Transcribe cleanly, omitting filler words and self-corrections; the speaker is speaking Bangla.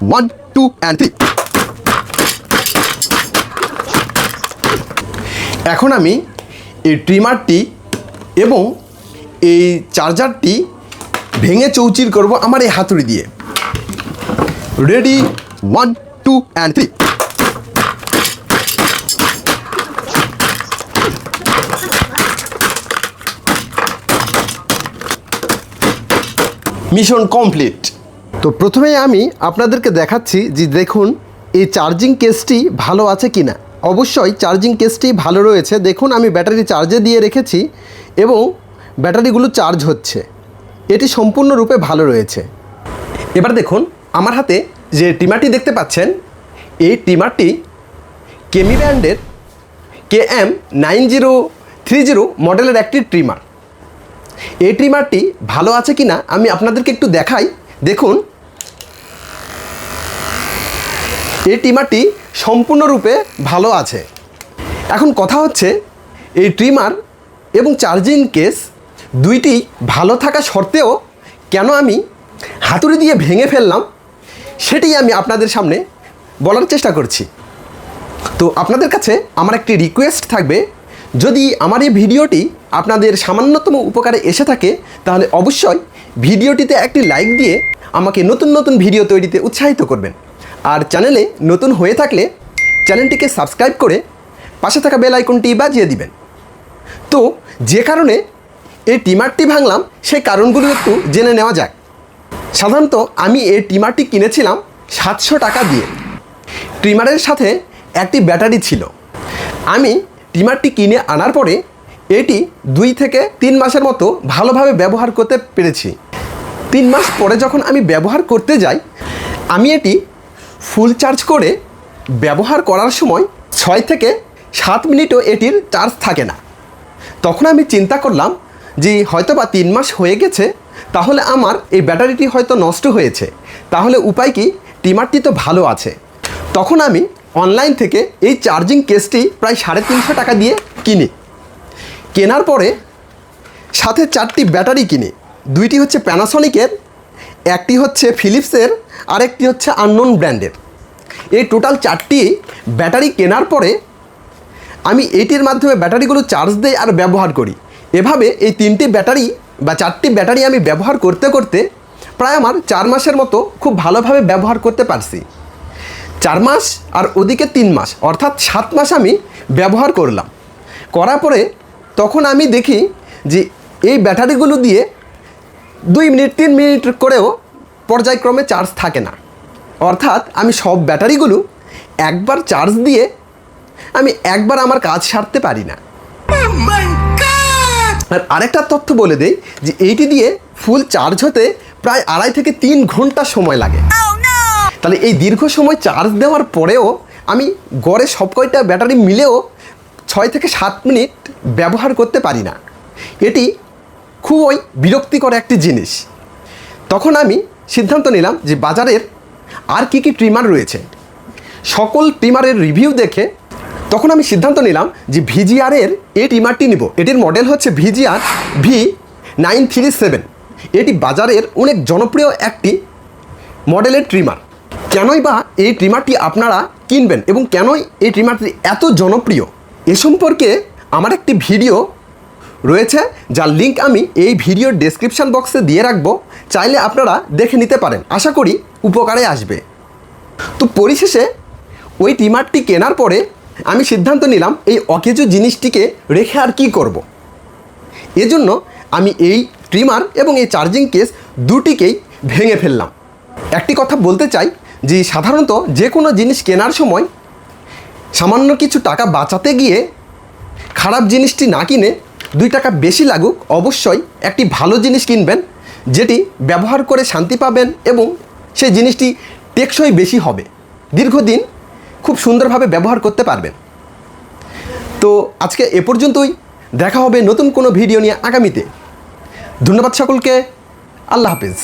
1 2 and 3। এখন আমি এই ট্রিমারটি এবং এই চার্জারটি ভেঙে চৌচির করব আমার এই হাতুড়ি দিয়ে। Ready 1 2 and 3। Mission complete. তো প্রথমেই আমি আপনাদেরকে দেখাচ্ছি যে দেখুন এই চার্জিং কেসটি ভালো আছে কি না। অবশ্যই চার্জিং কেসটি ভালো রয়েছে। দেখুন আমি ব্যাটারি চার্জে দিয়ে রেখেছি এবং ব্যাটারিগুলো চার্জ হচ্ছে, এটি সম্পূর্ণরূপে ভালো রয়েছে। এবার দেখুন আমার হাতে যে ট্রিমারটি দেখতে পাচ্ছেন, এই ট্রিমারটি কেমি ব্র্যান্ডের KM9030 মডেলের একটি ট্রিমার। এই ট্রিমারটি ভালো আছে কি না আমি আপনাদেরকে একটু দেখাই। দেখুন এই ট্রিমারটি সম্পূর্ণরূপে ভালো আছে। এখন কথা হচ্ছে এই ট্রিমার এবং চার্জিং কেস দুইটি ভালো থাকা সত্ত্বেও কেন আমি হাতুড়ি দিয়ে ভেঙে ফেললাম সেটি আমি আপনাদের সামনে বলার চেষ্টা করছি। তো আপনাদের কাছে আমার একটি রিকোয়েস্ট থাকবে, যদি আমার এই ভিডিওটি আপনাদের সামান্যতম উপকারে এসে থাকে তাহলে অবশ্যই ভিডিওটিতে একটি লাইক দিয়ে আমাকে নতুন নতুন ভিডিও তৈরিতে উৎসাহিত করবেন। আর চ্যানেলে নতুন হয়ে থাকলে চ্যানেলটিকে সাবস্ক্রাইব করে পাশে থাকা বেল আইকনটি বাজিয়ে দিবেন। তো যে কারণে এই ট্রিমারটি ভাঙলাম সেই কারণগুলো একটু জেনে নেওয়া যাক। সাধারণত আমি এই ট্রিমারটি কিনেছিলাম 700 টাকা দিয়ে। ট্রিমারের সাথে একটি ব্যাটারি ছিল। আমি ট্রিমারটি কিনে আনার পরে এটি 2 থেকে 3 মাসের মতো ভালোভাবে ব্যবহার করতে পেরেছি। 3 মাস পরে যখন আমি ব্যবহার করতে যাই, আমি এটি ফুল চার্জ করে ব্যবহার করার সময় 6 থেকে 7 মিনিটও এটির চার্জ থাকে না। তখন আমি চিন্তা করলাম যে হয়তো বা 3 মাস হয়ে গেছে, তাহলে আমার এই ব্যাটারিটি হয়তো নষ্ট হয়েছে, তাহলে উপায় কি, ট্রিমারটি তো ভালো আছে। তখন আমি অনলাইন থেকে এই চার্জিং কেসটি প্রায় 350 টাকা দিয়ে কিনি। কেনার পরে সাথে 4টি ব্যাটারি কিনি। 2টি হচ্ছে প্যানাসনিকের, একটি হচ্ছে ফিলিপসের, আরেকটি হচ্ছে আননোন ব্র্যান্ডের। এই টোটাল 4টি ব্যাটারি কেনার পরে আমি এইটির মাধ্যমে ব্যাটারিগুলো চার্জ দিই আর ব্যবহার করি। এভাবে এই 3টি ব্যাটারি বা 4টি ব্যাটারি আমি ব্যবহার করতে করতে প্রায় আমার 4 মাসের মতো খুব ভালোভাবে ব্যবহার করতে পারছি। 4 মাস আর ওদিকে 3 মাস, অর্থাৎ 7 মাস আমি ব্যবহার করলাম। করার পরে তখন আমি দেখি যে এই ব্যাটারিগুলো দিয়ে 2 মিনিট 3 মিনিট করেও পর্যায়ক্রমে চার্জ থাকে না। অর্থাৎ আমি সব ব্যাটারিগুলো একবার চার্জ দিয়ে আমি একবার আমার কাজ সারতে পারি না। আর আরেকটা তথ্য বলে দেই যে এইটি দিয়ে ফুল চার্জ হতে প্রায় 2.5 থেকে 3 ঘন্টা সময় লাগে। তাহলে এই দীর্ঘ সময় চার্জ দেওয়ার পরেও আমি গড়ে সব কয়টা ব্যাটারি মিলেও 6 থেকে 7 মিনিট ব্যবহার করতে পারি না। এটি খুবই বিরক্তিকর একটি জিনিস। তখন আমি সিদ্ধান্ত নিলাম যে বাজারের আর কি কি ট্রিমার রয়েছে, সকল ট্রিমারের রিভিউ দেখে তখন আমি সিদ্ধান্ত নিলাম যে VGR-এর এই ট্রিমারটি নিব। এটির মডেল হচ্ছে VGR V937। এটি বাজারের অনেক জনপ্রিয় একটি মডেলের ট্রিমার। কেনই বা এই ট্রিমারটি আপনারা কিনবেন এবং কেনই এই ট্রিমারটি এত জনপ্রিয়, এ সম্পর্কে আমার একটি ভিডিও রয়েছে, যার লিঙ্ক আমি এই ভিডিওর ডেসক্রিপশান বক্সে দিয়ে রাখবো, চাইলে আপনারা দেখে নিতে পারেন। আশা করি উপকারে আসবে। তো পরিশেষে ওই ট্রিমারটি কেনার পরে আমি সিদ্ধান্ত নিলাম এই অকেজো জিনিসটিকে রেখে আর কি করব। এজন্য আমি এই ট্রিমার এবং এই চার্জিং কেস দুটিকেই ভেঙে ফেললাম। একটি কথা বলতে চাই যে সাধারণত যে কোনো জিনিস কেনার সময় সামান্য কিছু টাকা বাঁচাতে গিয়ে খারাপ জিনিসটি না কিনে 2 টাকা বেশি লাগুক অবশ্যই একটি ভালো জিনিস কিনবেন, যেটি ব্যবহার করে শান্তি পাবেন এবং সেই জিনিসটি টেকসই বেশি হবে, দীর্ঘদিন খুব সুন্দরভাবে ব্যবহার করতে পারবেন। তো আজকে এ পর্যন্তই, দেখা হবে নতুন কোনো ভিডিও নিয়ে আগামীতে। ধন্যবাদ সকলকে, আল্লাহ হাফেজ।